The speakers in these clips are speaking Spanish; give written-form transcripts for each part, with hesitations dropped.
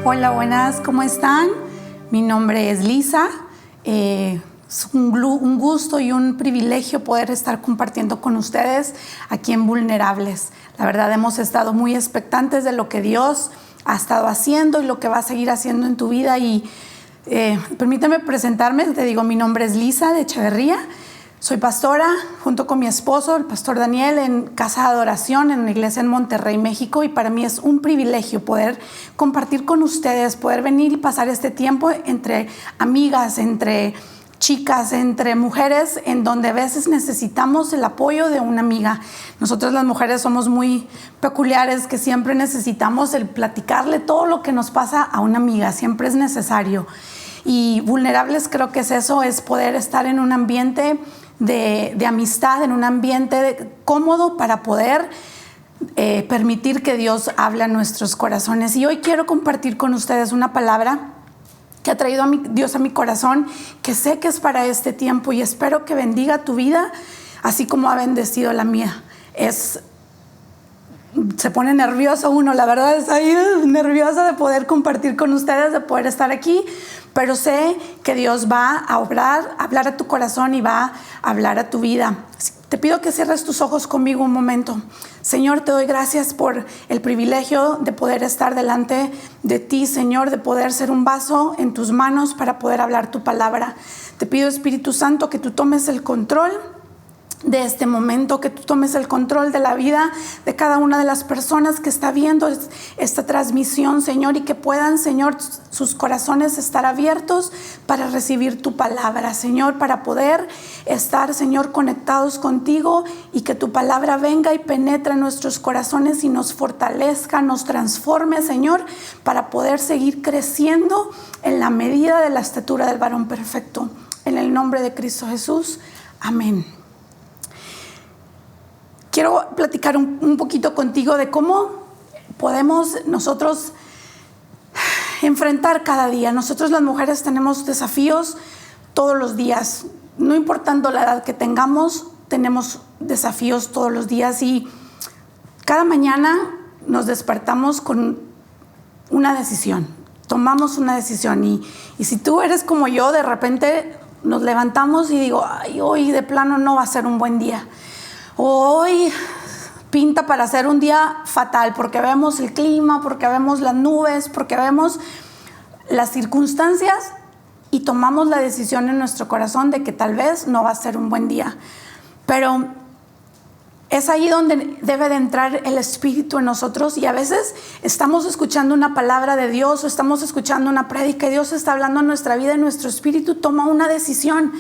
Hola, buenas, ¿cómo están? Mi nombre es Lisa. Es un gusto y un privilegio poder estar compartiendo con ustedes aquí en Vulnerables. La verdad, hemos estado muy expectantes de lo que Dios ha estado haciendo y lo que va a seguir haciendo en tu vida. Y permítame presentarme. Te digo, mi nombre es Lisa de Echeverría. Soy pastora junto con mi esposo, el pastor Daniel, en Casa de Adoración, en una iglesia en Monterrey, México. Y para mí es un privilegio poder compartir con ustedes, poder venir y pasar este tiempo entre amigas, entre chicas, entre mujeres, en donde a veces necesitamos el apoyo de una amiga. Nosotros las mujeres somos muy peculiares, que siempre necesitamos el platicarle todo lo que nos pasa a una amiga, siempre es necesario. Y Vulnerables creo que es eso, es poder estar en un ambiente de amistad, en un ambiente cómodo para poder permitir que Dios hable a nuestros corazones. Y hoy quiero compartir con ustedes una palabra que ha traído Dios a mi corazón, que sé que es para este tiempo y espero que bendiga tu vida, así como ha bendecido la mía. Se pone nervioso uno, la verdad, estoy nerviosa de poder compartir con ustedes, de poder estar aquí, pero sé que Dios va a hablar a tu corazón y va a hablar a tu vida. Te pido que cierres tus ojos conmigo un momento. Señor, te doy gracias por el privilegio de poder estar delante de ti, Señor, de poder ser un vaso en tus manos para poder hablar tu palabra. Te pido, Espíritu Santo, que tú tomes el control de este momento, que tú tomes el control de la vida de cada una de las personas que está viendo esta transmisión, Señor, y que puedan, Señor, sus corazones estar abiertos para recibir tu palabra, Señor, para poder estar, Señor, conectados contigo y que tu palabra venga y penetre en nuestros corazones y nos fortalezca, nos transforme, Señor, para poder seguir creciendo en la medida de la estatura del varón perfecto. En el nombre de Cristo Jesús, amén. Quiero platicar un poquito contigo de cómo podemos nosotros enfrentar cada día. Nosotros las mujeres tenemos desafíos todos los días. No importando la edad que tengamos, tenemos desafíos todos los días. Y cada mañana nos despertamos con una decisión. Tomamos una decisión. Y si tú eres como yo, de repente nos levantamos y digo, ay, hoy de plano no va a ser un buen día. Hoy pinta para ser un día fatal porque vemos el clima, porque vemos las nubes, porque vemos las circunstancias y tomamos la decisión en nuestro corazón de que tal vez no va a ser un buen día. Pero es ahí donde debe de entrar el Espíritu en nosotros y a veces estamos escuchando una palabra de Dios o estamos escuchando una prédica y Dios está hablando en nuestra vida y nuestro espíritu toma una decisión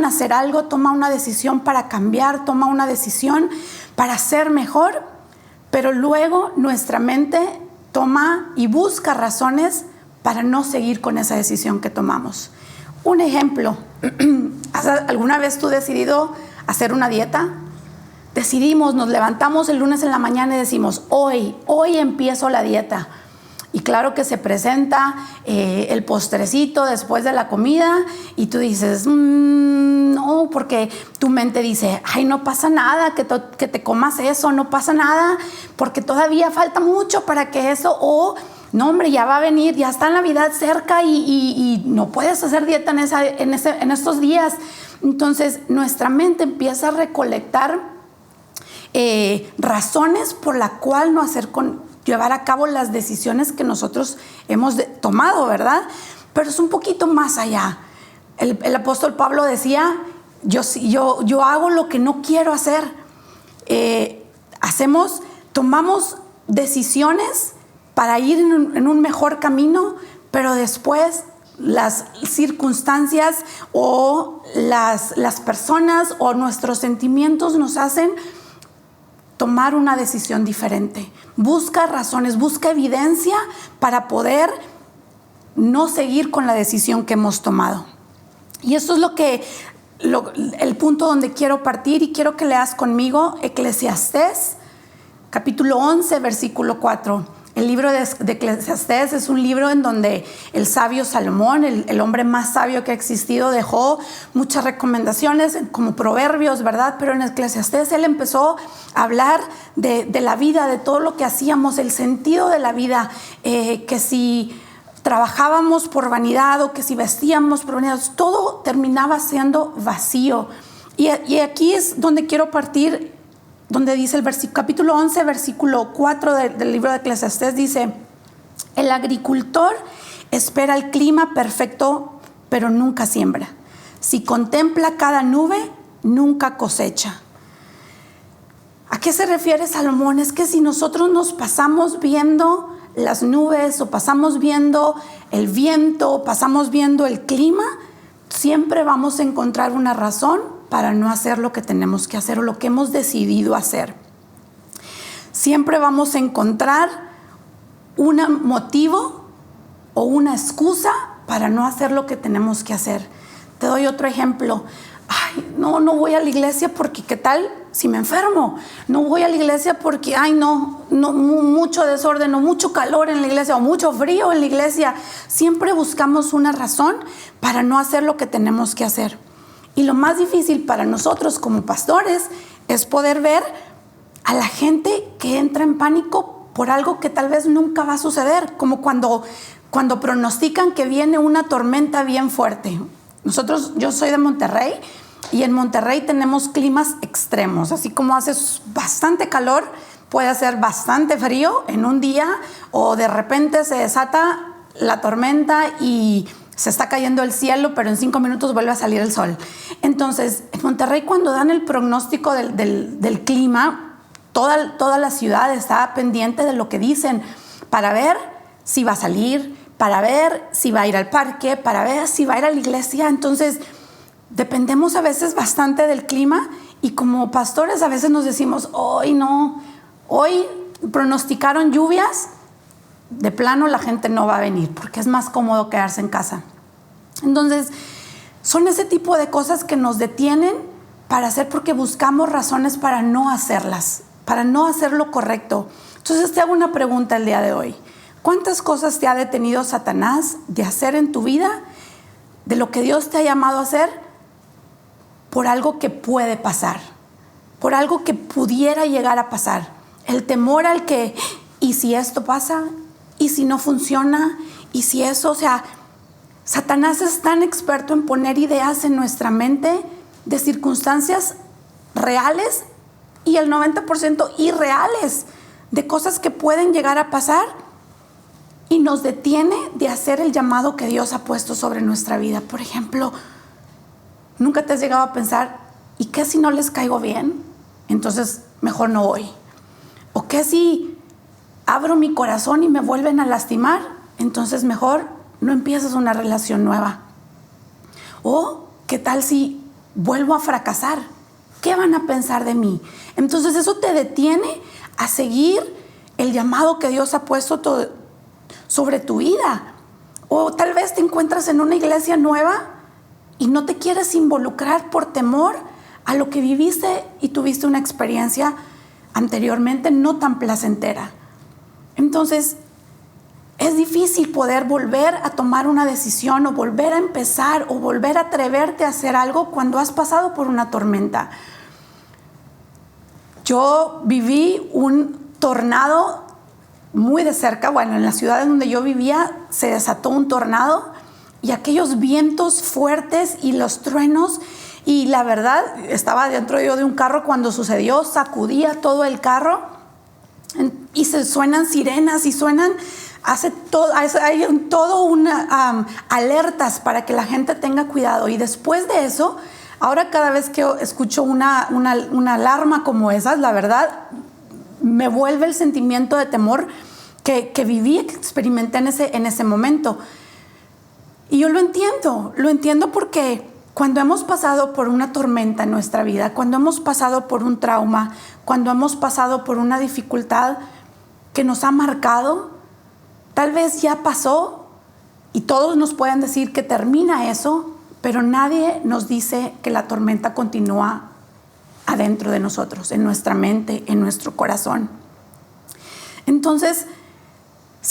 a hacer algo, toma una decisión para cambiar, toma una decisión para ser mejor, pero luego nuestra mente toma y busca razones para no seguir con esa decisión que tomamos. Un ejemplo, ¿has alguna vez tú decidido hacer una dieta? Nos levantamos el lunes en la mañana y decimos, hoy empiezo la dieta. Y claro que se presenta el postrecito después de la comida y tú dices, no, porque tu mente dice, ay, no pasa nada que te comas eso, no pasa nada, porque todavía falta mucho para que eso, no, hombre, ya va a venir, ya está Navidad cerca y no puedes hacer dieta en estos días. Entonces nuestra mente empieza a recolectar razones por la cual no llevar a cabo las decisiones que nosotros hemos tomado, ¿verdad? Pero es un poquito más allá. El apóstol Pablo decía, yo hago lo que no quiero hacer. Tomamos decisiones para ir en un mejor camino, pero después las circunstancias o las personas o nuestros sentimientos nos hacen tomar una decisión diferente. Busca razones, busca evidencia para poder no seguir con la decisión que hemos tomado. Y eso es el punto donde quiero partir y quiero que leas conmigo Eclesiastés, capítulo 11, versículo 4. El libro de Eclesiastés es un libro en donde el sabio Salomón, el hombre más sabio que ha existido, dejó muchas recomendaciones como proverbios, ¿verdad? Pero en Eclesiastés él empezó a hablar de la vida, de todo lo que hacíamos, el sentido de la vida, que si trabajábamos por vanidad o que si vestíamos por vanidad, todo terminaba siendo vacío. Y aquí es donde quiero partir, donde dice el capítulo 11, versículo 4 del libro de Eclesiastés, dice: el agricultor espera el clima perfecto, pero nunca siembra. Si contempla cada nube, nunca cosecha. ¿A qué se refiere Salomón? Es que si nosotros nos pasamos viendo las nubes o pasamos viendo el viento o pasamos viendo el clima, siempre vamos a encontrar una razón para no hacer lo que tenemos que hacer o lo que hemos decidido hacer. Siempre vamos a encontrar un motivo o una excusa para no hacer lo que tenemos que hacer. Te doy otro ejemplo. Ay, no voy a la iglesia porque ¿qué tal si me enfermo? No voy a la iglesia porque, mucho desorden o mucho calor en la iglesia o mucho frío en la iglesia. Siempre buscamos una razón para no hacer lo que tenemos que hacer. Y lo más difícil para nosotros como pastores es poder ver a la gente que entra en pánico por algo que tal vez nunca va a suceder, como cuando pronostican que viene una tormenta bien fuerte. Yo soy de Monterrey y en Monterrey tenemos climas extremos, así como hace bastante calor, puede hacer bastante frío en un día o de repente se desata la tormenta y se está cayendo el cielo, pero en 5 minutos vuelve a salir el sol. Entonces, en Monterrey, cuando dan el pronóstico del clima, toda la ciudad está pendiente de lo que dicen para ver si va a salir, para ver si va a ir al parque, para ver si va a ir a la iglesia. Entonces, dependemos a veces bastante del clima y como pastores a veces nos decimos, hoy pronosticaron lluvias, de plano la gente no va a venir porque es más cómodo quedarse en casa. Entonces, son ese tipo de cosas que nos detienen para hacer porque buscamos razones para no hacerlas, para no hacer lo correcto. Entonces, te hago una pregunta el día de hoy. ¿Cuántas cosas te ha detenido Satanás de hacer en tu vida, de lo que Dios te ha llamado a hacer, por algo que puede pasar, por algo que pudiera llegar a pasar? El temor al que, ¿y si esto pasa? ¿Y si no funciona? ¿Y si eso? Satanás es tan experto en poner ideas en nuestra mente de circunstancias reales y el 90% irreales, de cosas que pueden llegar a pasar y nos detiene de hacer el llamado que Dios ha puesto sobre nuestra vida. Por ejemplo, ¿nunca te has llegado a pensar, ¿y qué si no les caigo bien? Entonces mejor no voy. ¿O qué si abro mi corazón y me vuelven a lastimar? Entonces mejor no empiezas una relación nueva. ¿O qué tal si vuelvo a fracasar? ¿Qué van a pensar de mí? Entonces eso te detiene a seguir el llamado que Dios ha puesto sobre tu vida. O tal vez te encuentras en una iglesia nueva y no te quieres involucrar por temor a lo que viviste y tuviste una experiencia anteriormente no tan placentera. Entonces, es difícil poder volver a tomar una decisión o volver a empezar o volver a atreverte a hacer algo cuando has pasado por una tormenta. Yo viví un tornado muy de cerca. Bueno, en la ciudad en donde yo vivía se desató un tornado y aquellos vientos fuertes y los truenos, y la verdad, estaba dentro yo de un carro cuando sucedió, sacudía todo el carro y se suenan sirenas y suenan, hay alertas para que la gente tenga cuidado. Y después de eso, ahora cada vez que escucho una alarma como esas, la verdad, me vuelve el sentimiento de temor que viví, que experimenté en ese momento. Y yo lo entiendo porque cuando hemos pasado por una tormenta en nuestra vida, cuando hemos pasado por un trauma, cuando hemos pasado por una dificultad que nos ha marcado, tal vez ya pasó y todos nos pueden decir que termina eso, pero nadie nos dice que la tormenta continúa adentro de nosotros, en nuestra mente, en nuestro corazón. Entonces,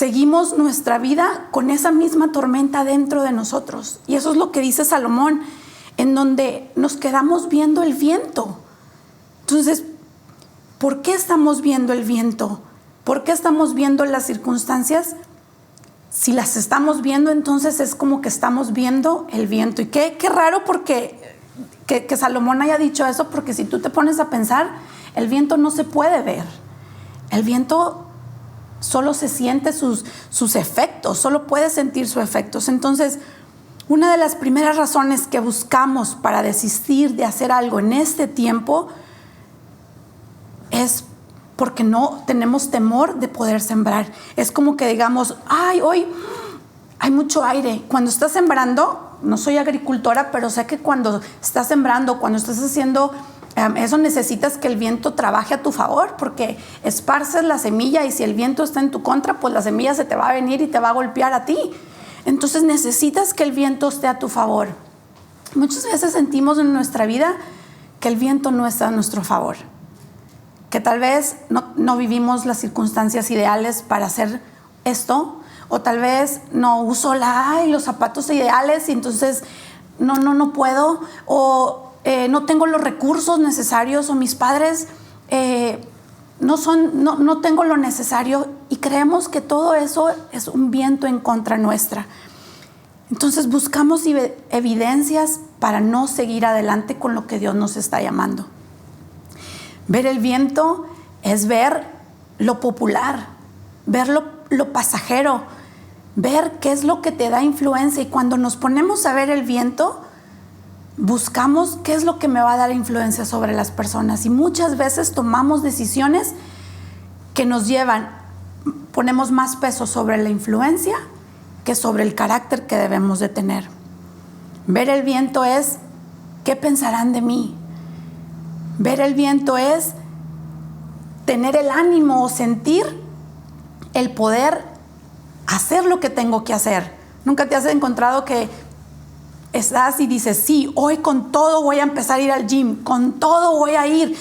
seguimos nuestra vida con esa misma tormenta dentro de nosotros. Y eso es lo que dice Salomón, en donde nos quedamos viendo el viento. Entonces, ¿por qué estamos viendo el viento? ¿Por qué estamos viendo las circunstancias? Si las estamos viendo, entonces es como que estamos viendo el viento. Y qué raro porque que Salomón haya dicho eso, porque si tú te pones a pensar, el viento no se puede ver. El viento solo se siente sus efectos, solo puede sentir sus efectos. Entonces, una de las primeras razones que buscamos para desistir de hacer algo en este tiempo es porque no tenemos temor de poder sembrar. Es como que digamos, ay, hoy hay mucho aire. Cuando estás sembrando, no soy agricultora, pero sé que cuando estás sembrando, cuando estás haciendo eso, necesitas que el viento trabaje a tu favor, porque esparces la semilla y si el viento está en tu contra, pues la semilla se te va a venir y te va a golpear a ti. Entonces necesitas que el viento esté a tu favor. Muchas veces sentimos en nuestra vida que el viento no está a nuestro favor, que tal vez no vivimos las circunstancias ideales para hacer esto, o tal vez no uso los zapatos ideales y entonces no puedo, o no tengo los recursos necesarios, o mis padres no tengo lo necesario, y creemos que todo eso es un viento en contra nuestra. Entonces buscamos evidencias para no seguir adelante con lo que Dios nos está llamando. Ver el viento es ver lo popular, ver lo pasajero, ver qué es lo que te da influencia. Y cuando nos ponemos a ver el viento, buscamos qué es lo que me va a dar influencia sobre las personas. Y muchas veces tomamos decisiones que nos ponemos más peso sobre la influencia que sobre el carácter que debemos de tener. Ver el viento es, ¿qué pensarán de mí? Ver el viento es tener el ánimo o sentir el poder hacer lo que tengo que hacer. ¿Nunca te has encontrado que estás y dices, sí, hoy con todo voy a empezar a ir al gym, con todo voy a ir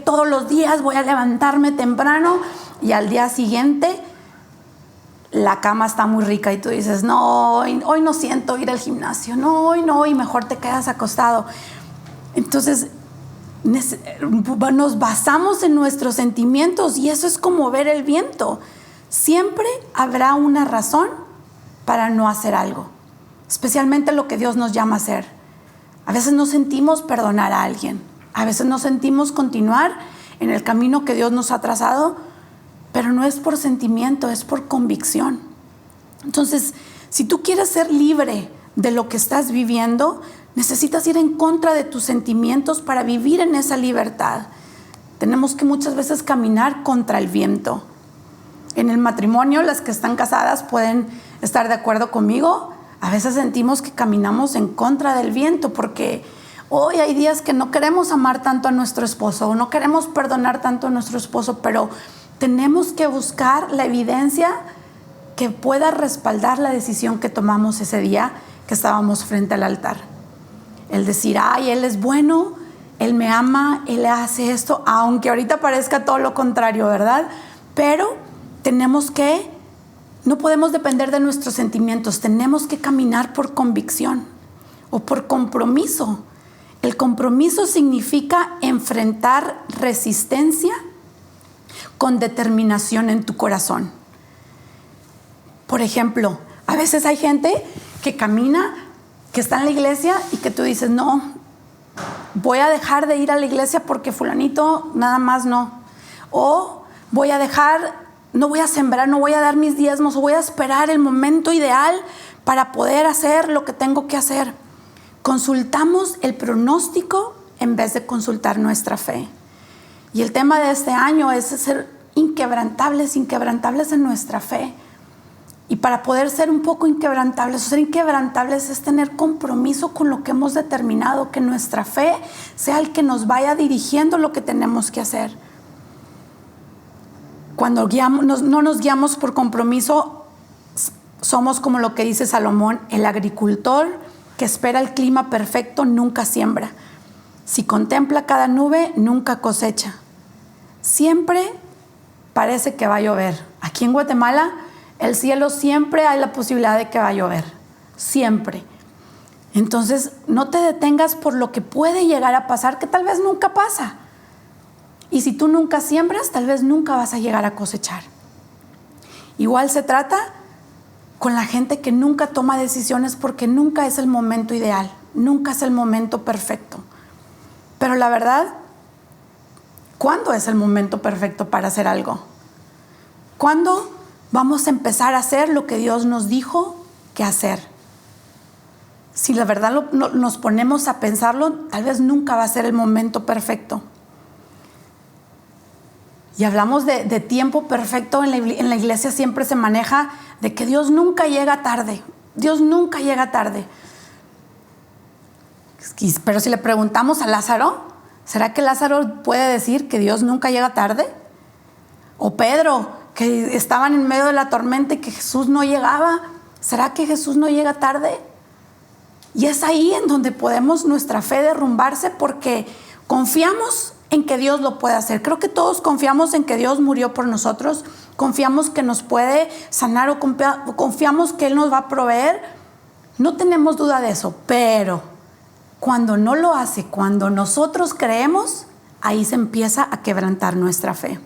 todos los días, voy a levantarme temprano, y al día siguiente la cama está muy rica y tú dices, no, hoy no siento ir al gimnasio, hoy no, y mejor te quedas acostado? Entonces nos basamos en nuestros sentimientos, y eso es como ver el viento. Siempre habrá una razón para no hacer algo, especialmente lo que Dios nos llama a hacer. A veces no sentimos perdonar a alguien, a veces no sentimos continuar en el camino que Dios nos ha trazado, pero no es por sentimiento, es por convicción. Entonces, si tú quieres ser libre de lo que estás viviendo, necesitas ir en contra de tus sentimientos para vivir en esa libertad. Tenemos que muchas veces caminar contra el viento. En el matrimonio, las que están casadas pueden estar de acuerdo conmigo. A veces sentimos que caminamos en contra del viento, porque hoy hay días que no queremos amar tanto a nuestro esposo, o no queremos perdonar tanto a nuestro esposo, pero tenemos que buscar la evidencia que pueda respaldar la decisión que tomamos ese día que estábamos frente al altar. El decir, ay, Él es bueno, Él me ama, Él hace esto, aunque ahorita parezca todo lo contrario, ¿verdad? Pero no podemos depender de nuestros sentimientos, tenemos que caminar por convicción o por compromiso. El compromiso significa enfrentar resistencia con determinación en tu corazón. Por ejemplo, a veces hay gente que camina, que está en la iglesia y que tú dices, no, voy a dejar de ir a la iglesia porque fulanito nada más no. O no voy a sembrar, no voy a dar mis diezmos, o voy a esperar el momento ideal para poder hacer lo que tengo que hacer. Consultamos el pronóstico en vez de consultar nuestra fe. Y el tema de este año es ser inquebrantables en nuestra fe. Y para poder ser un poco inquebrantables, ser inquebrantables es tener compromiso con lo que hemos determinado, que nuestra fe sea el que nos vaya dirigiendo lo que tenemos que hacer. Cuando no nos guiamos por compromiso, somos como lo que dice Salomón, el agricultor que espera el clima perfecto nunca siembra. Si contempla cada nube, nunca cosecha. Siempre parece que va a llover. Aquí en Guatemala, el cielo siempre hay la posibilidad de que va a llover, siempre. Entonces, no te detengas por lo que puede llegar a pasar, que tal vez nunca pasa. Y si tú nunca siembras, tal vez nunca vas a llegar a cosechar. Igual se trata con la gente que nunca toma decisiones porque nunca es el momento ideal, nunca es el momento perfecto. Pero la verdad, ¿cuándo es el momento perfecto para hacer algo? ¿Cuándo vamos a empezar a hacer lo que Dios nos dijo que hacer? Si la verdad nos ponemos a pensarlo, tal vez nunca va a ser el momento perfecto. Y hablamos de tiempo perfecto. En la iglesia siempre se maneja de que Dios nunca llega tarde. Dios nunca llega tarde. Pero si le preguntamos a Lázaro, ¿será que Lázaro puede decir que Dios nunca llega tarde? O Pedro, que estaban en medio de la tormenta y que Jesús no llegaba. ¿Será que Jesús no llega tarde? Y es ahí en donde podemos nuestra fe derrumbarse porque confiamos en que Dios lo puede hacer. Creo que todos confiamos en que Dios murió por nosotros, confiamos que nos puede sanar o confiamos que Él nos va a proveer. No tenemos duda de eso, pero cuando no lo hace, cuando nosotros creemos, ahí se empieza a quebrantar nuestra fe.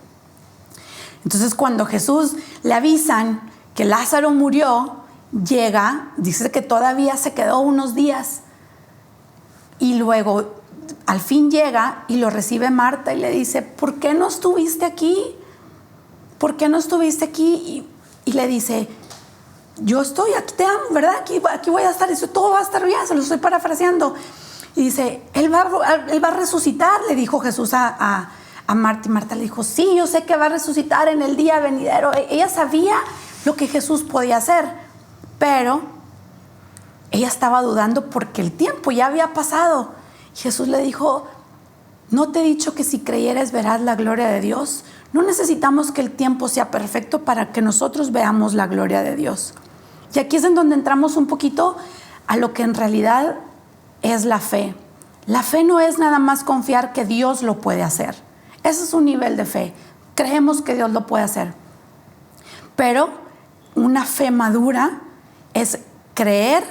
Entonces, cuando Jesús le avisan que Lázaro murió, llega, dice que todavía se quedó unos días y luego al fin llega y lo recibe Marta y le dice, ¿por qué no estuviste aquí? ¿Por qué no estuviste aquí? Y le dice, yo estoy, aquí te amo, ¿verdad? Aquí voy a estar, eso, todo va a estar bien, se lo estoy parafraseando. Y dice, él va a resucitar, le dijo Jesús a Marta. Y Marta le dijo, sí, yo sé que va a resucitar en el día venidero. Ella sabía lo que Jesús podía hacer. Pero ella estaba dudando porque el tiempo ya había pasado. Jesús le dijo, ¿no te he dicho que si creyeres verás la gloria de Dios? No necesitamos que el tiempo sea perfecto para que nosotros veamos la gloria de Dios. Y aquí es en donde entramos un poquito a lo que en realidad es la fe. La fe no es nada más confiar que Dios lo puede hacer. Ese es un nivel de fe. Creemos que Dios lo puede hacer. Pero una fe madura es creer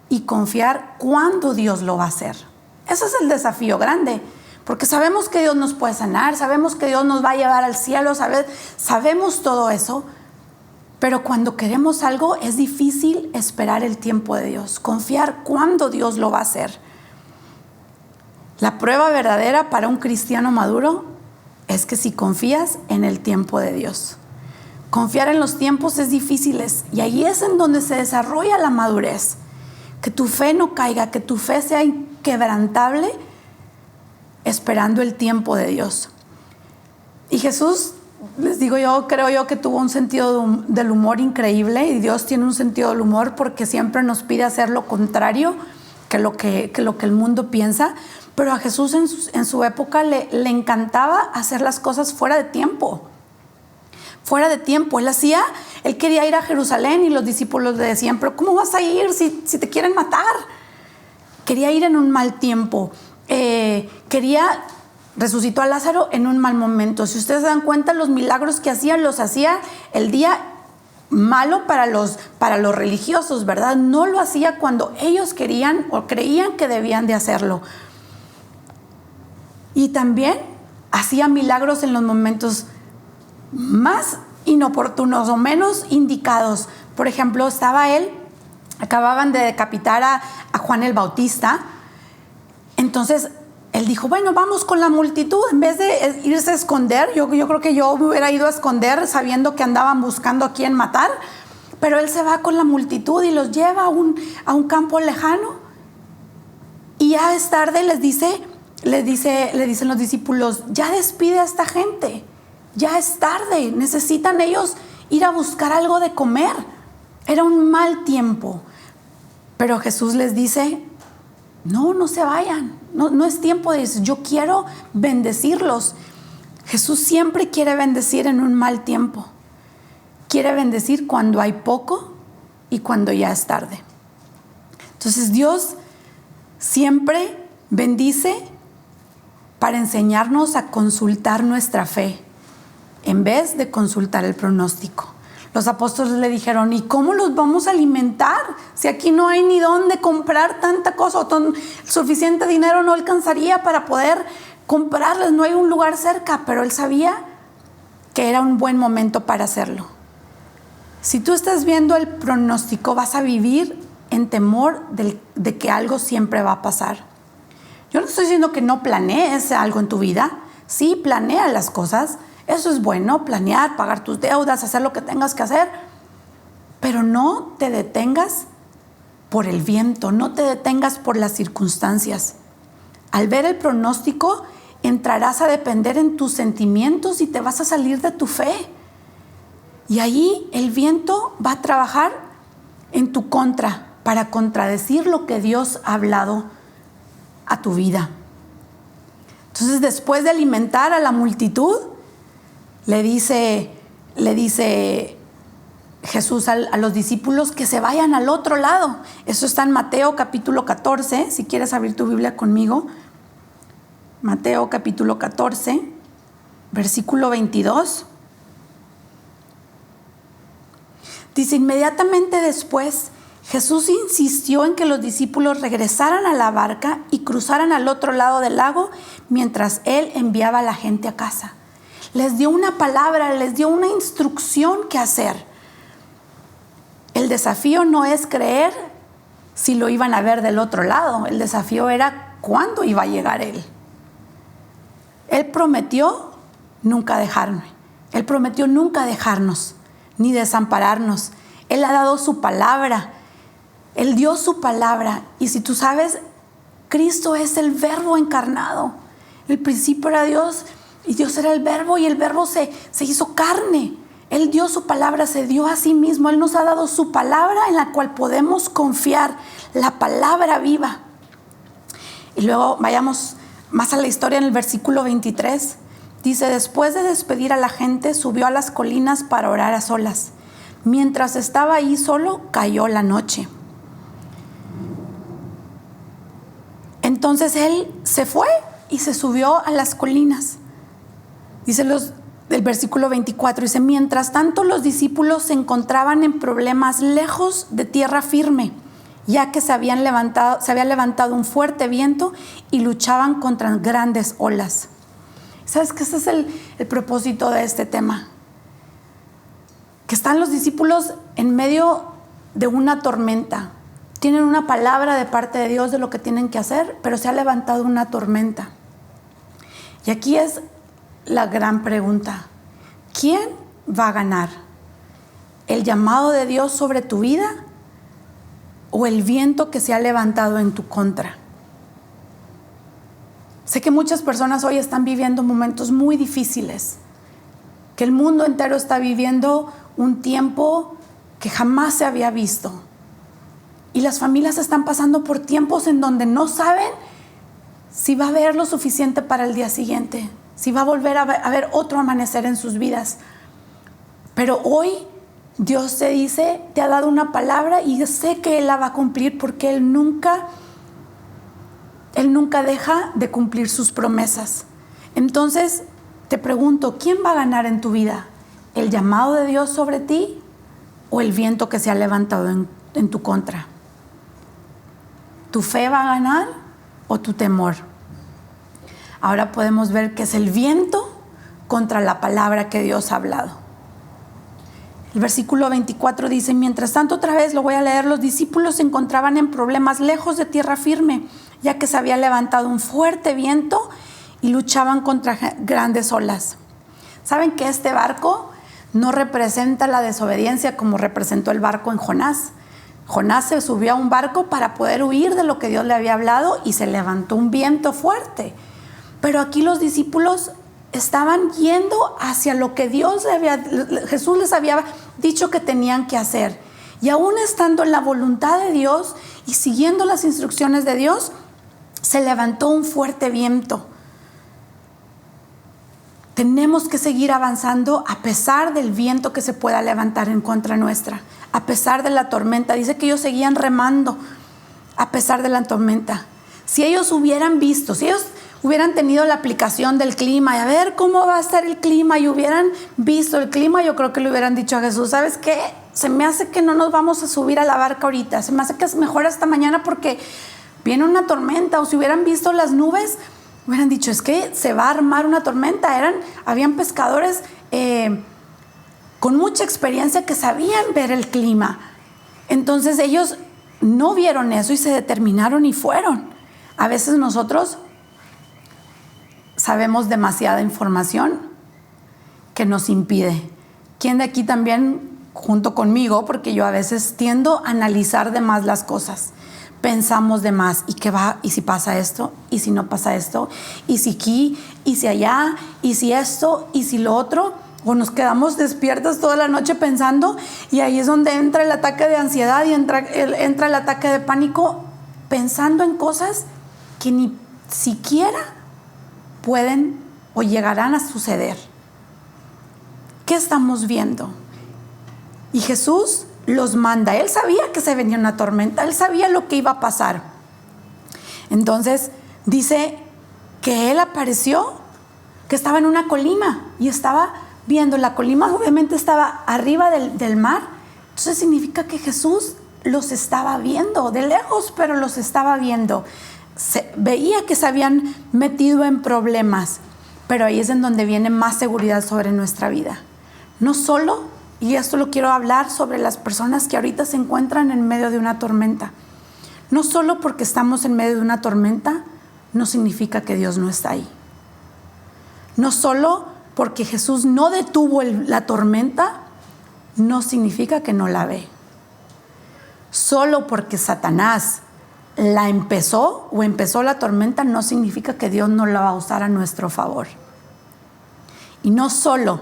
y confiar cuando Dios lo va a hacer. Ese es el desafío grande, porque sabemos que Dios nos puede sanar, sabemos que Dios nos va a llevar al cielo, sabemos todo eso, pero cuando queremos algo es difícil esperar el tiempo de Dios, confiar cuando Dios lo va a hacer. La prueba verdadera para un cristiano maduro es que si confías en el tiempo de Dios. Confiar en los tiempos es difícil y ahí es en donde se desarrolla la madurez. Que tu fe no caiga, que tu fe sea inquebrantable esperando el tiempo de Dios. Y Jesús, les digo yo, creo yo que tuvo un sentido del humor increíble y Dios tiene un sentido del humor porque siempre nos pide hacer lo contrario que lo que el mundo piensa. Pero a Jesús en su época le encantaba hacer las cosas fuera de tiempo. Fuera de tiempo. Él quería ir a Jerusalén y los discípulos le decían, pero ¿cómo vas a ir si te quieren matar? Quería ir en un mal tiempo. Resucitó a Lázaro en un mal momento. Si ustedes se dan cuenta, los milagros que los hacía el día malo para los religiosos, ¿verdad? No lo hacía cuando ellos querían o creían que debían de hacerlo. Y también hacía milagros en los momentos más inoportunos o menos indicados. Por ejemplo, acababan de decapitar a Juan el Bautista. Entonces él dijo, bueno, vamos con la multitud. En vez de irse a esconder, yo creo que yo me hubiera ido a esconder sabiendo que andaban buscando a quién matar. Pero él se va con la multitud y los lleva a un campo lejano. Y ya es tarde, le dicen los discípulos, ya despide a esta gente. Ya es tarde, necesitan ellos ir a buscar algo de comer. Era un mal tiempo. Pero Jesús les dice, no se vayan. No es tiempo de eso. Yo quiero bendecirlos. Jesús siempre quiere bendecir en un mal tiempo. Quiere bendecir cuando hay poco y cuando ya es tarde. Entonces Dios siempre bendice para enseñarnos a consultar nuestra fe en vez de consultar el pronóstico. Los apóstoles le dijeron, ¿y cómo los vamos a alimentar? Si aquí no hay ni dónde comprar tanta cosa, o suficiente dinero no alcanzaría para poder comprarles, no hay un lugar cerca. Pero él sabía que era un buen momento para hacerlo. Si tú estás viendo el pronóstico, vas a vivir en temor de que algo siempre va a pasar. Yo no estoy diciendo que no planees algo en tu vida. Sí, planea las cosas. Eso es bueno, planear, pagar tus deudas, hacer lo que tengas que hacer. Pero no te detengas por el viento, no te detengas por las circunstancias. Al ver el pronóstico, entrarás a depender en tus sentimientos y te vas a salir de tu fe. Y ahí el viento va a trabajar en tu contra para contradecir lo que Dios ha hablado a tu vida. Entonces, después de alimentar a la multitud, le dice Jesús a los discípulos que se vayan al otro lado. Eso está en Mateo capítulo 14, si quieres abrir tu Biblia conmigo. Mateo capítulo 14, versículo 22. Dice, inmediatamente después, Jesús insistió en que los discípulos regresaran a la barca y cruzaran al otro lado del lago mientras él enviaba a la gente a casa. Les dio una palabra, les dio una instrucción que hacer. El desafío no es creer si lo iban a ver del otro lado. El desafío era cuándo iba a llegar él. Él prometió nunca dejarme. Él prometió nunca dejarnos ni desampararnos. Él ha dado su palabra. Él dio su palabra. Y si tú sabes, Cristo es el Verbo encarnado. El principio era Dios y Dios era el Verbo, y el Verbo se hizo carne. Él dio su palabra, se dio a sí mismo. Él nos ha dado su palabra en la cual podemos confiar, la palabra viva. Y luego vayamos más a la historia en el versículo 23. Dice, después de despedir a la gente, subió a las colinas para orar a solas. Mientras estaba ahí solo, cayó la noche. Entonces él se fue y se subió a las colinas. Dice del versículo 24, dice, mientras tanto los discípulos se encontraban en problemas lejos de tierra firme, ya que se había levantado un fuerte viento y luchaban contra grandes olas. ¿Sabes qué? Ese es el propósito de este tema. Que están los discípulos en medio de una tormenta. Tienen una palabra de parte de Dios de lo que tienen que hacer, pero se ha levantado una tormenta. Y aquí es la gran pregunta. ¿Quién va a ganar? ¿El llamado de Dios sobre tu vida o el viento que se ha levantado en tu contra? Sé que muchas personas hoy están viviendo momentos muy difíciles, que el mundo entero está viviendo un tiempo que jamás se había visto. Y las familias están pasando por tiempos en donde no saben si va a haber lo suficiente para el día siguiente, si va a volver a haber otro amanecer en sus vidas. Pero hoy Dios te dice, te ha dado una palabra y sé que Él la va a cumplir, porque Él nunca deja de cumplir sus promesas. Entonces te pregunto, ¿quién va a ganar en tu vida? ¿El llamado de Dios sobre ti o el viento que se ha levantado en tu contra? ¿Tu fe va a ganar o tu temor? Ahora podemos ver que es el viento contra la palabra que Dios ha hablado. El versículo 24 dice, mientras tanto, otra vez lo voy a leer, los discípulos se encontraban en problemas lejos de tierra firme, ya que se había levantado un fuerte viento y luchaban contra grandes olas. ¿Saben que este barco no representa la desobediencia como representó el barco en Jonás? Jonás se subió a un barco para poder huir de lo que Dios le había hablado y se levantó un viento fuerte. Pero aquí los discípulos estaban yendo hacia lo que Jesús les había dicho que tenían que hacer. Y aún estando en la voluntad de Dios y siguiendo las instrucciones de Dios, se levantó un fuerte viento. Tenemos que seguir avanzando a pesar del viento que se pueda levantar en contra nuestra, a pesar de la tormenta. Dice que ellos seguían remando a pesar de la tormenta. Si ellos hubieran visto, si ellos hubieran tenido la aplicación del clima y a ver cómo va a estar el clima y hubieran visto el clima, yo creo que le hubieran dicho a Jesús, ¿sabes qué? Se me hace que no nos vamos a subir a la barca ahorita, se me hace que es mejor hasta mañana porque viene una tormenta. O si hubieran visto las nubes, hubieran dicho, es que se va a armar una tormenta. Habían pescadores con mucha experiencia que sabían ver el clima. Entonces ellos no vieron eso y se determinaron y fueron. A veces nosotros sabemos demasiada información que nos impide. ¿Quién de aquí también, junto conmigo, porque yo a veces tiendo a analizar de más las cosas? Pensamos de más, ¿y qué va? ¿Y si pasa esto? ¿Y si no pasa esto? ¿Y si aquí? ¿Y si allá? ¿Y si esto? ¿Y si lo otro? O nos quedamos despiertas toda la noche pensando, y ahí es donde entra el ataque de ansiedad y entra el ataque de pánico, pensando en cosas que ni siquiera pueden o llegarán a suceder. ¿Qué estamos viendo? Y Jesús los manda. Él sabía que se venía una tormenta, él sabía lo que iba a pasar. Entonces dice que él apareció, que estaba en una colina y estaba viendo. La colina obviamente estaba arriba del mar. Entonces significa que Jesús los estaba viendo de lejos, pero los estaba viendo. Veía que se habían metido en problemas, pero ahí es en donde viene más seguridad sobre nuestra vida. No solo, y esto lo quiero hablar sobre las personas que ahorita se encuentran en medio de una tormenta. No solo porque estamos en medio de una tormenta, no significa que Dios no está ahí. No solo porque Jesús no detuvo la tormenta, no significa que no la ve. Solo porque Satanás la empezó la tormenta, no significa que Dios no la va a usar a nuestro favor. Y no solo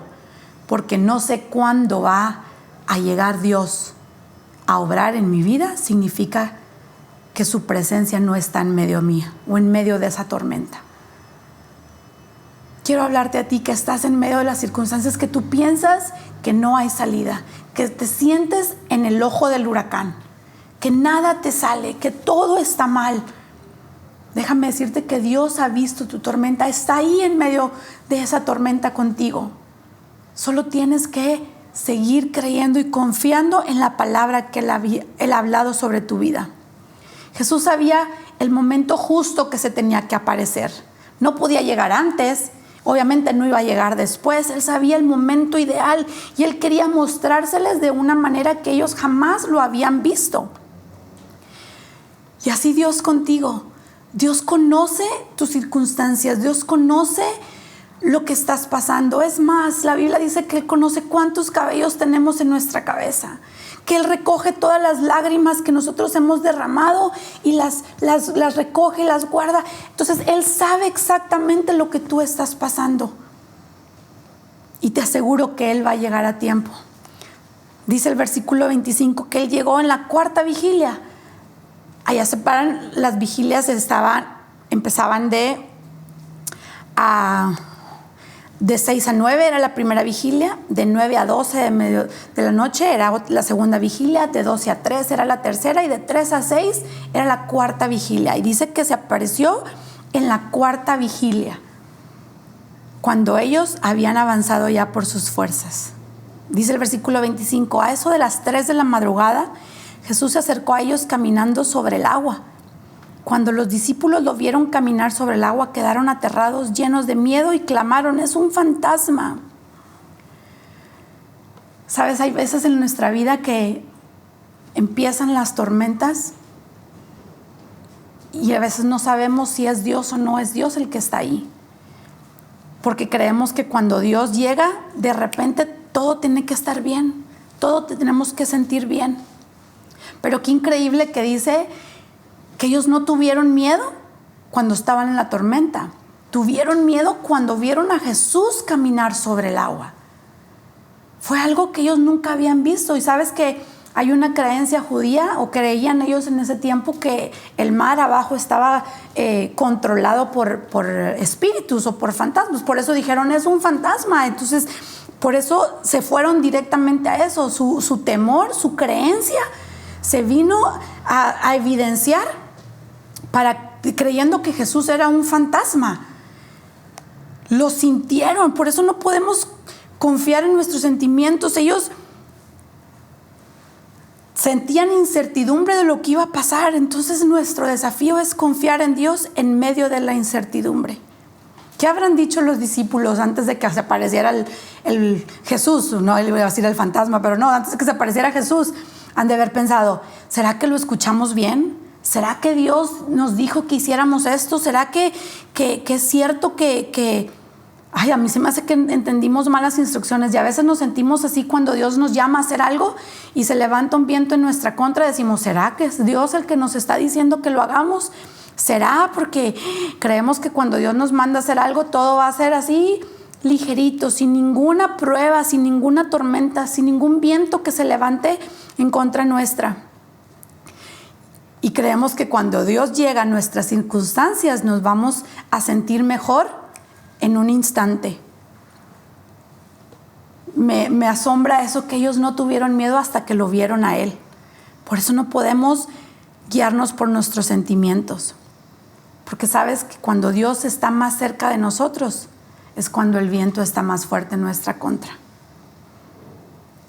porque no sé cuándo va a llegar Dios a obrar en mi vida, significa que su presencia no está en medio mía o en medio de esa tormenta. Quiero hablarte a ti que estás en medio de las circunstancias que tú piensas que no hay salida, que te sientes en el ojo del huracán, que nada te sale, que todo está mal. Déjame decirte que Dios ha visto tu tormenta, está ahí en medio de esa tormenta contigo. Solo tienes que seguir creyendo y confiando en la palabra que Él ha hablado sobre tu vida. Jesús sabía el momento justo que se tenía que aparecer. No podía llegar antes, obviamente no iba a llegar después. Él sabía el momento ideal y Él quería mostrárseles de una manera que ellos jamás lo habían visto. Y así Dios contigo. Dios conoce tus circunstancias, Dios conoce lo que estás pasando. Es más, la Biblia dice que Él conoce cuántos cabellos tenemos en nuestra cabeza, que Él recoge todas las lágrimas que nosotros hemos derramado y las recoge y las guarda. Entonces Él sabe exactamente lo que tú estás pasando y te aseguro que Él va a llegar a tiempo. Dice el versículo 25 que Él llegó en la cuarta vigilia. Allá separan las vigilias, empezaban de 6 a 9 era la primera vigilia, de 9 a 12 de la noche era la segunda vigilia, de 12 a 3 era la tercera y de 3 a 6 era la cuarta vigilia. Y dice que se apareció en la cuarta vigilia, cuando ellos habían avanzado ya por sus fuerzas. Dice el versículo 25, a eso de las 3 de la madrugada, Jesús se acercó a ellos caminando sobre el agua. Cuando los discípulos lo vieron caminar sobre el agua, quedaron aterrados, llenos de miedo y clamaron, es un fantasma. Sabes, hay veces en nuestra vida que empiezan las tormentas y a veces no sabemos si es Dios o no es Dios el que está ahí. Porque creemos que cuando Dios llega, de repente todo tiene que estar bien, todo tenemos que sentir bien. Pero qué increíble que dice que ellos no tuvieron miedo cuando estaban en la tormenta. Tuvieron miedo cuando vieron a Jesús caminar sobre el agua. Fue algo que ellos nunca habían visto. Y sabes que hay una creencia judía, o creían ellos en ese tiempo, que el mar abajo estaba controlado por espíritus o por fantasmas. Por eso dijeron, es un fantasma. Entonces, por eso se fueron directamente a eso. Su temor, su creencia se vino a evidenciar creyendo que Jesús era un fantasma. lo sintieron. Por eso no podemos confiar en nuestros sentimientos. Ellos sentían incertidumbre de lo que iba a pasar. Entonces nuestro desafío es confiar en Dios en medio de la incertidumbre. ¿Qué habrán dicho los discípulos antes de que se apareciera el Jesús? No, él iba a decir el fantasma, pero no, antes de que se apareciera Jesús, han de haber pensado, ¿será que lo escuchamos bien? ¿Será que Dios nos dijo que hiciéramos esto? ¿Será que es cierto que ay, a mí se me hace que entendimos mal las instrucciones? Y a veces nos sentimos así cuando Dios nos llama a hacer algo y se levanta un viento en nuestra contra. Decimos, ¿será que es Dios el que nos está diciendo que lo hagamos? ¿Será? Porque creemos que cuando Dios nos manda a hacer algo, todo va a ser así, ligerito, sin ninguna prueba, sin ninguna tormenta, sin ningún viento que se levante en contra nuestra. Y creemos que cuando Dios llega a nuestras circunstancias, nos vamos a sentir mejor en un instante. Me asombra eso, que ellos no tuvieron miedo hasta que lo vieron a Él. Por eso no podemos guiarnos por nuestros sentimientos. Porque sabes que cuando Dios está más cerca de nosotros, es cuando el viento está más fuerte en nuestra contra.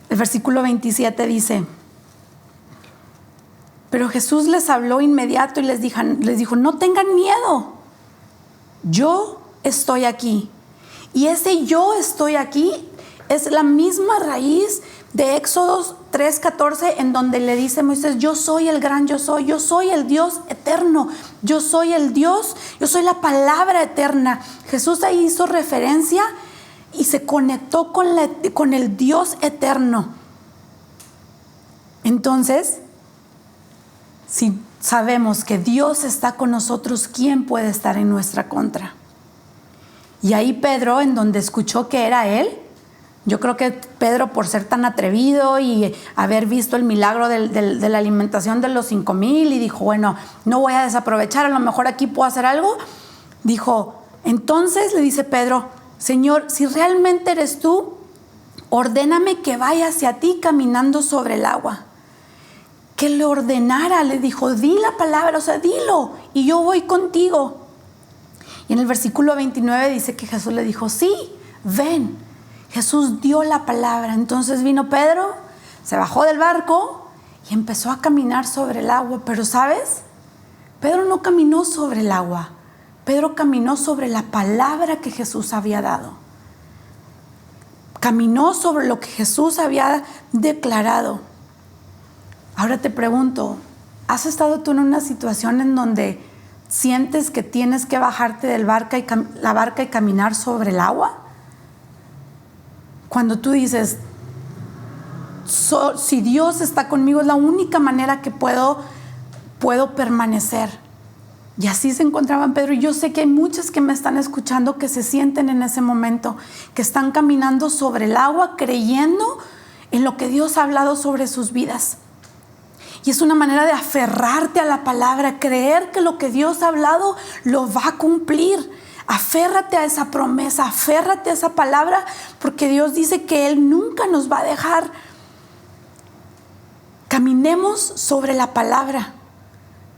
El versículo 27 dice, pero Jesús les habló inmediato y les dijo, no tengan miedo, yo estoy aquí. Y ese yo estoy aquí es la misma raíz de Éxodo 3:14, en donde le dice a Moisés, yo soy el gran yo soy el Dios eterno, yo soy el Dios, yo soy la palabra eterna. Jesús ahí hizo referencia y se conectó con el Dios eterno. Entonces, si sabemos que Dios está con nosotros, ¿quién puede estar en nuestra contra? Y ahí Pedro, en donde escuchó que era Él, yo creo que Pedro, por ser tan atrevido y haber visto el milagro de la alimentación de los 5,000, y dijo, bueno, no voy a desaprovechar, a lo mejor aquí puedo hacer algo. Dijo, entonces le dice Pedro, Señor, si realmente eres tú, ordéname que vaya hacia ti caminando sobre el agua. Que le ordenara, le dijo, di la palabra, o sea, dilo, y yo voy contigo. Y en el versículo 29 dice que Jesús le dijo, sí, ven. Jesús dio la palabra. Entonces vino Pedro, se bajó del barco y empezó a caminar sobre el agua. Pero ¿sabes? Pedro no caminó sobre el agua. Pedro caminó sobre la palabra que Jesús había dado. Caminó sobre lo que Jesús había declarado. Ahora te pregunto, ¿has estado tú en una situación en donde sientes que tienes que bajarte de la barca y caminar sobre el agua? Cuando tú dices, si Dios está conmigo, es la única manera que puedo permanecer. Y así se encontraban Pedro. Y yo sé que hay muchos que me están escuchando que se sienten en ese momento, que están caminando sobre el agua, creyendo en lo que Dios ha hablado sobre sus vidas. Y es una manera de aferrarte a la palabra, creer que lo que Dios ha hablado lo va a cumplir. Aférrate a esa promesa, aférrate a esa palabra, porque Dios dice que Él nunca nos va a dejar. Caminemos sobre la palabra.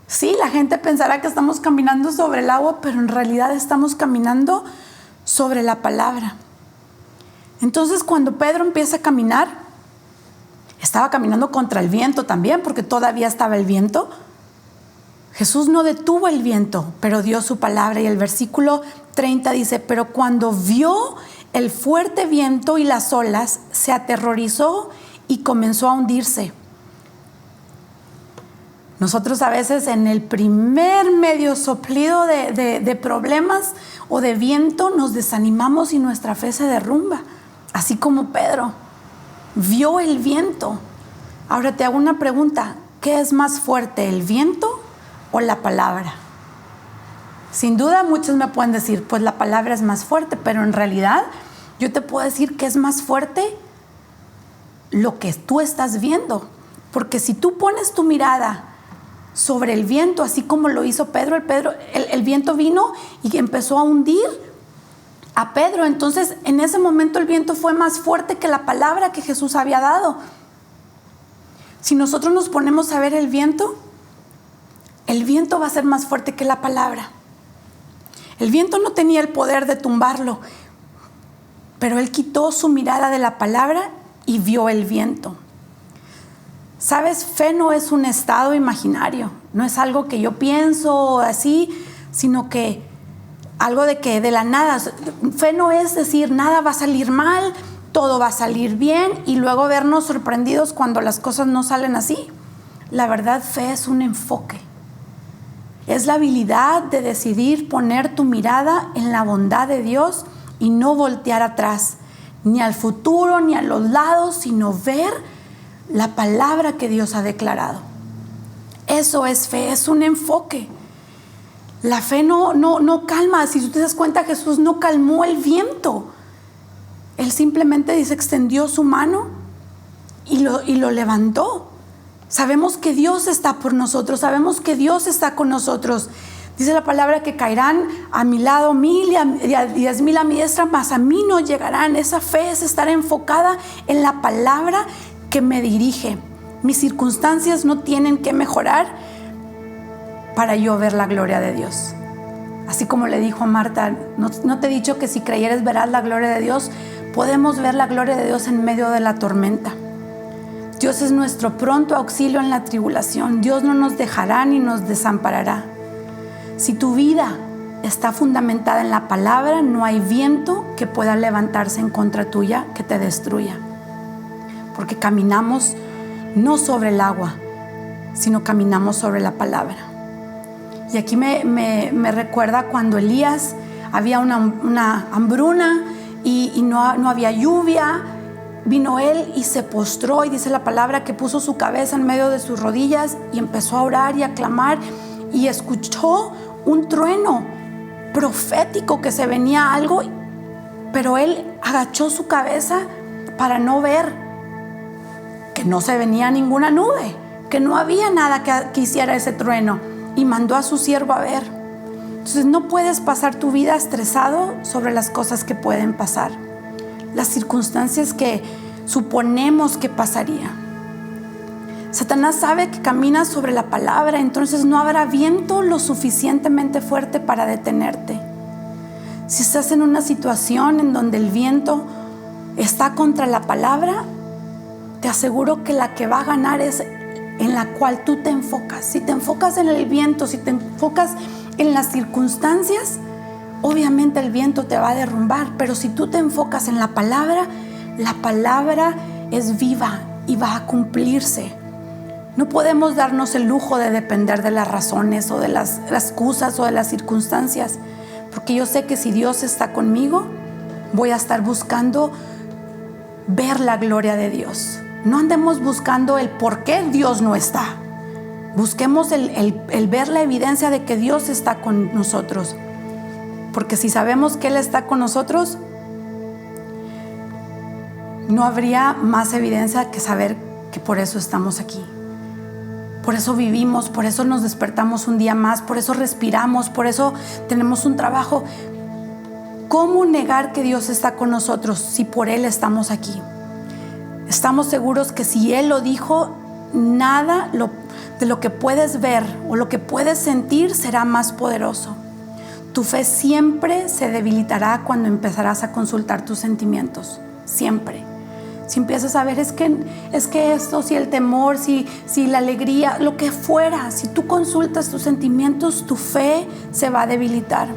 Sí, la gente pensará que estamos caminando sobre el agua, pero en realidad estamos caminando sobre la palabra. Entonces, cuando Pedro empieza a caminar, estaba caminando contra el viento también, porque todavía estaba el viento. Jesús no detuvo el viento, pero dio su palabra. Y el versículo 30 dice, pero cuando vio el fuerte viento y las olas, se aterrorizó y comenzó a hundirse. Nosotros a veces en el primer medio soplido de problemas o de viento nos desanimamos y nuestra fe se derrumba. Así como Pedro vio el viento. Ahora te hago una pregunta, ¿qué es más fuerte, el viento o la palabra? Sin duda muchos me pueden decir, pues la palabra es más fuerte, pero en realidad yo te puedo decir que es más fuerte lo que tú estás viendo. Porque si tú pones tu mirada sobre el viento, así como lo hizo Pedro, el viento vino y empezó a hundir a Pedro. Entonces en ese momento el viento fue más fuerte que la palabra que Jesús había dado. Si nosotros nos ponemos a ver el viento va a ser más fuerte que la palabra. El viento no tenía el poder de tumbarlo, pero él quitó su mirada de la palabra y vio el viento. ¿Sabes? Fe no es un estado imaginario, no es algo que yo pienso así, sino que algo de que de la nada. Fe no es decir nada va a salir mal, todo va a salir bien y luego vernos sorprendidos cuando las cosas no salen así. La verdad, fe es un enfoque. Es la habilidad de decidir poner tu mirada en la bondad de Dios y no voltear atrás, ni al futuro, ni a los lados, sino ver la palabra que Dios ha declarado. Eso es fe, es un enfoque. La fe no calma. Si tú te das cuenta, Jesús no calmó el viento. Él simplemente extendió su mano y lo levantó. Sabemos que Dios está por nosotros, sabemos que Dios está con nosotros. Dice la palabra que caerán a mi lado 1000 y a 10,000 a mi diestra, mas a mí no llegarán. Esa fe es estar enfocada en la palabra que me dirige. Mis circunstancias no tienen que mejorar para yo ver la gloria de Dios. Así como le dijo a Marta, no te he dicho que si creyeres verás la gloria de Dios. Podemos ver la gloria de Dios en medio de la tormenta. Dios es nuestro pronto auxilio en la tribulación. Dios no nos dejará ni nos desamparará. Si tu vida está fundamentada en la palabra, no hay viento que pueda levantarse en contra tuya que te destruya. Porque caminamos no sobre el agua, sino caminamos sobre la palabra. Y aquí me recuerda cuando Elías había una hambruna y no había lluvia. Vino él y se postró, y dice la palabra que puso su cabeza en medio de sus rodillas y empezó a orar y a clamar, y escuchó un trueno profético que se venía algo, pero él agachó su cabeza para no ver que no se venía ninguna nube, que no había nada que hiciera ese trueno, y mandó a su siervo a ver. Entonces no puedes pasar tu vida estresado sobre las cosas que pueden pasar, las circunstancias que suponemos que pasaría. Satanás sabe que caminas sobre la palabra, entonces no habrá viento lo suficientemente fuerte para detenerte. Si estás en una situación en donde el viento está contra la palabra, te aseguro que la que va a ganar es en la cual tú te enfocas. Si te enfocas en el viento, si te enfocas en las circunstancias, obviamente el viento te va a derrumbar, pero si tú te enfocas en la palabra es viva y va a cumplirse. No podemos darnos el lujo de depender de las razones o de las excusas o de las circunstancias, porque yo sé que si Dios está conmigo, voy a estar buscando ver la gloria de Dios. No andemos buscando el por qué Dios no está. Busquemos el ver la evidencia de que Dios está con nosotros. Porque si sabemos que Él está con nosotros, no habría más evidencia que saber que por eso estamos aquí. Por eso vivimos, por eso nos despertamos un día más, por eso respiramos, por eso tenemos un trabajo. ¿Cómo negar que Dios está con nosotros si por Él estamos aquí? Estamos seguros que si Él lo dijo, nada de lo que puedes ver o lo que puedes sentir será más poderoso. Tu fe siempre se debilitará cuando empezarás a consultar tus sentimientos. Siempre. Si empiezas a ver, es que esto, si el temor, si la alegría, lo que fuera, si tú consultas tus sentimientos, tu fe se va a debilitar.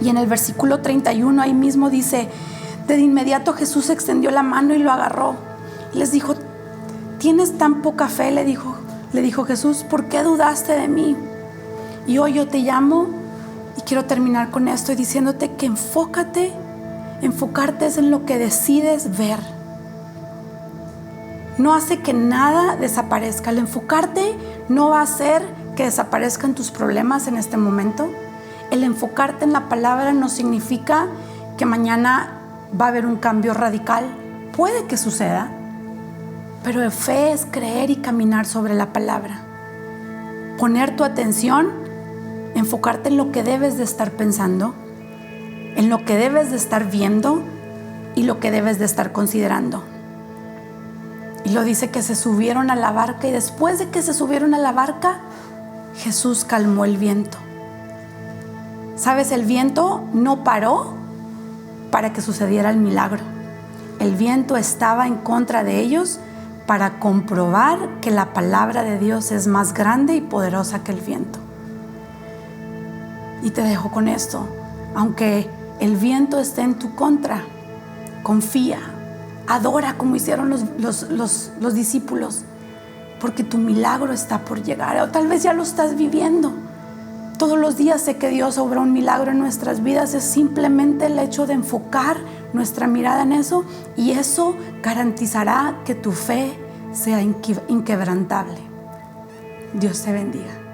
Y en el versículo 31 ahí mismo dice, de inmediato Jesús extendió la mano y lo agarró. Les dijo, ¿tienes tan poca fe? Le dijo Jesús, ¿por qué dudaste de mí? Y hoy yo te llamo y quiero terminar con esto y diciéndote que enfocarte es en lo que decides ver. No hace que nada desaparezca. El enfocarte no va a hacer que desaparezcan tus problemas en este momento. El enfocarte en la palabra no significa que mañana va a haber un cambio radical. Puede que suceda, pero fe es creer y caminar sobre la palabra. Poner tu atención, enfocarte en lo que debes de estar pensando, en lo que debes de estar viendo y lo que debes de estar considerando. Y lo dice que se subieron a la barca, y después de que se subieron a la barca, Jesús calmó el viento. Sabes, el viento no paró para que sucediera el milagro. El viento estaba en contra de ellos para comprobar que la palabra de Dios es más grande y poderosa que el viento. Y te dejo con esto. Aunque el viento esté en tu contra, confía, adora como hicieron los discípulos, porque tu milagro está por llegar. O tal vez ya lo estás viviendo. Todos los días sé que Dios obra un milagro en nuestras vidas. Es simplemente el hecho de enfocar nuestra mirada en eso, y eso garantizará que tu fe sea inquebrantable. Dios te bendiga.